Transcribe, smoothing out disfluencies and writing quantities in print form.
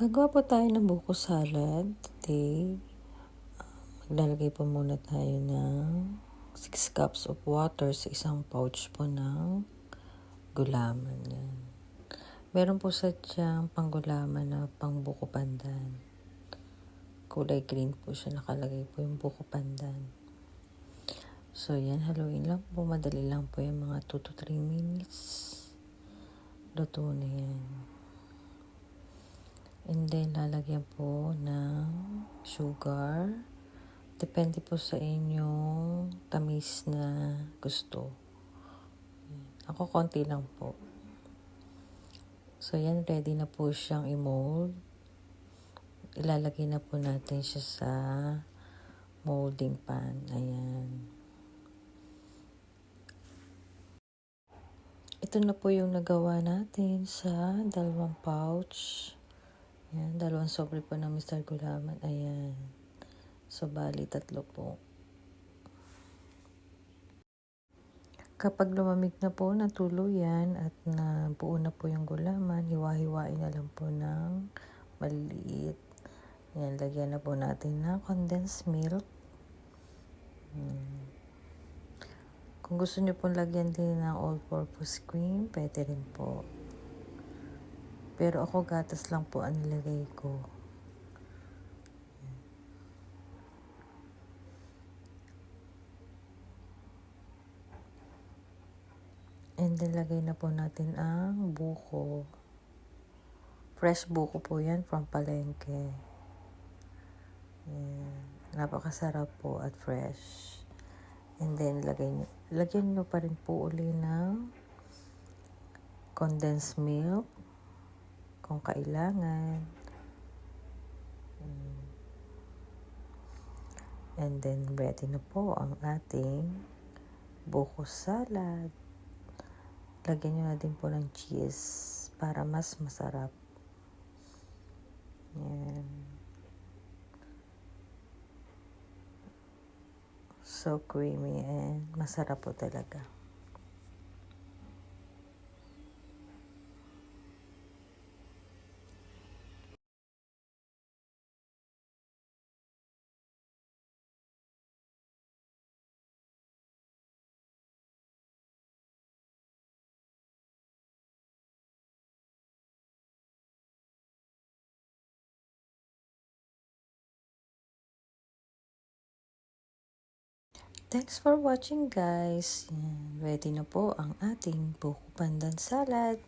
Gagawa po tayo ng buko salad today. Maglalagay po muna tayo ng 6 cups of water sa isang pouch po ng gulaman. Yan. Meron po sa tiyang panggulaman na pang buko pandan. Kulay green po siya, nakalagay po yung buko pandan. So yan, haluin lang po. Madali lang po yung mga 2 to 3 minutes. Luto na yan. And then, lalagyan po ng sugar. Depende po sa inyong tamis na gusto. Ako, konti lang po. So, yan, ready na po siyang i-mold. Ilalagay na po natin siya sa molding pan. Ayan. Ito na po yung nagawa natin sa 2 pouch. Ayan, 2 sobre po ng Mr. Gulaman. Ayan. So, bali 3 po. Kapag lumamig na po na tuluyan at nabuo na po yung gulaman, hiwa-hiwain na lang po ng maliliit. Ayan, lagyan na po natin ng condensed milk. Kung gusto nyo pong lagyan din ng all-purpose cream, pwede rin po. Pero ako gatas lang po ang nilagay ko. And then, lagay na po natin ang buko. Fresh buko po yan from palengke. Ayan. Napakasarap po at fresh. And then, lagyan nyo pa rin po uli ng condensed milk kung kailangan. And then, ready na po ang ating buko salad. Lagyan nyo na din po ng cheese para mas masarap. Yan. So creamy and masarap po talaga. Thanks for watching, guys. Yan. Ready na po ang ating buko pandan salad.